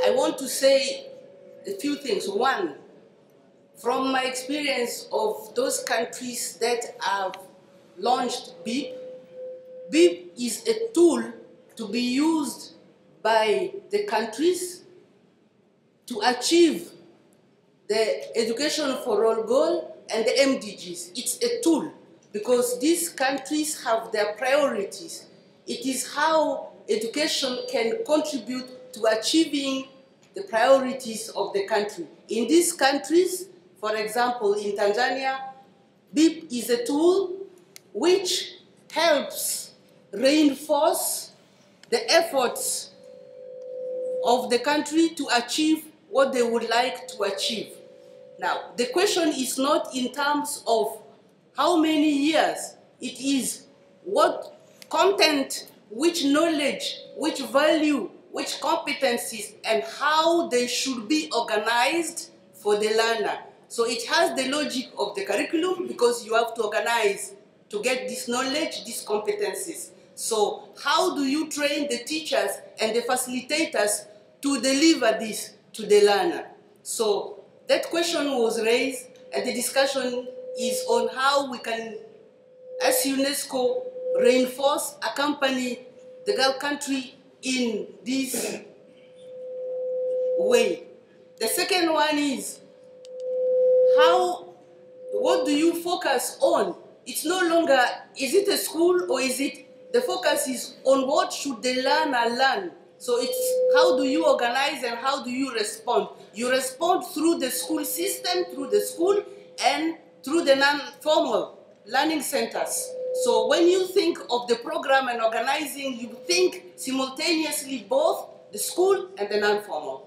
I want to say a few things. One, from my experience of those countries that have launched BEAP, BEAP is a tool to be used by the countries to achieve the Education for All goal and the MDGs. It's a tool because these countries have their priorities. It is how education can contribute to achieving the priorities of the country. In these countries, for example, in Tanzania, BEAP is a tool which helps reinforce the efforts of the country to achieve what they would like to achieve. Now, the question is not in terms of how many years, it is what content, which knowledge, which value, which competencies, and how they should be organized for the learner. So it has the logic of the curriculum because you have to organize to get this knowledge, these competencies. So how do you train the teachers and the facilitators to deliver this to the learner? So that question was raised, and the discussion is on how we can, as UNESCO, reinforce, accompany the girl country in this way. The second one is what do you focus on? It's no longer, is it a school or is it, the focus is on what should the learner learn. So it's how do you organize and how do you respond? You respond through the school system, through the school, and through the non-formal learning centers. So when you think of the program and organizing, you think simultaneously both the school and the non-formal.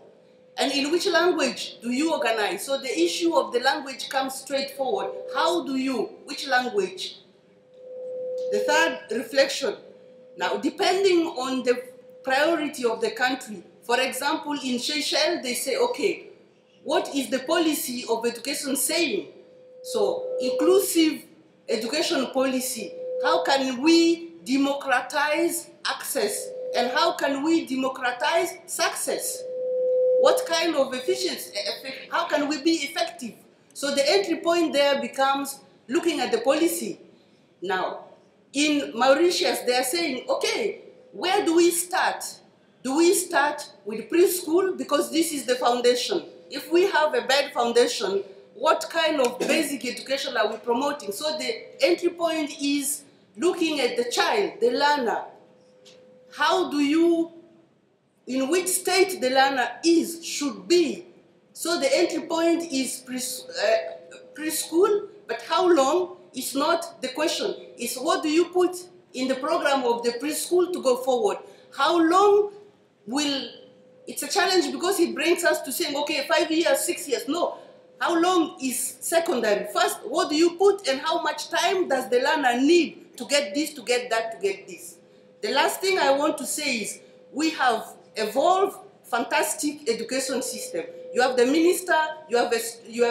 And in which language do you organize? So the issue of the language comes straightforward. How do you, which language? The third reflection. Now, depending on the priority of the country, for example, in Seychelles, they say, okay, what is the policy of education saying? So, inclusive education policy. How can we democratize access? And how can we democratize success? What kind of efficiency, how can we be effective? So the entry point there becomes looking at the policy. Now, in Mauritius, they are saying, okay, where do we start? Do we start with preschool? Because this is the foundation. If we have a bad foundation, what kind of basic education are we promoting? So the entry point is looking at the child, the learner. How do you, in which state the learner should be. So the entry point is preschool, but how long is not the question. It's what do you put in the program of the preschool to go forward. How long will, it's a challenge because it brings us to saying, okay, 5 years, 6 years, no. How long is secondary? First, what do you put and how much time does the learner need to get this, to get that, to get this? The last thing I want to say is we have evolved fantastic education system. You have the minister, you have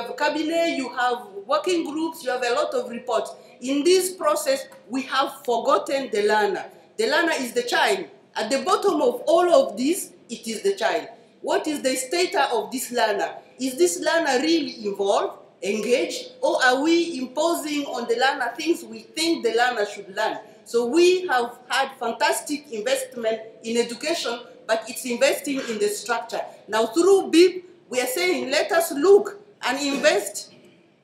a cabinet, you have working groups, you have a lot of reports. In this process, we have forgotten the learner. The learner is the child. At the bottom of all of this, it is the child. What is the status of this learner? Is this learner really involved, engaged, or are we imposing on the learner things we think the learner should learn? So we have had fantastic investment in education, but it's investing in the structure. Now through BEAP, we are saying let us look and invest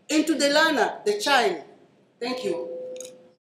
into the learner, the child. Thank you.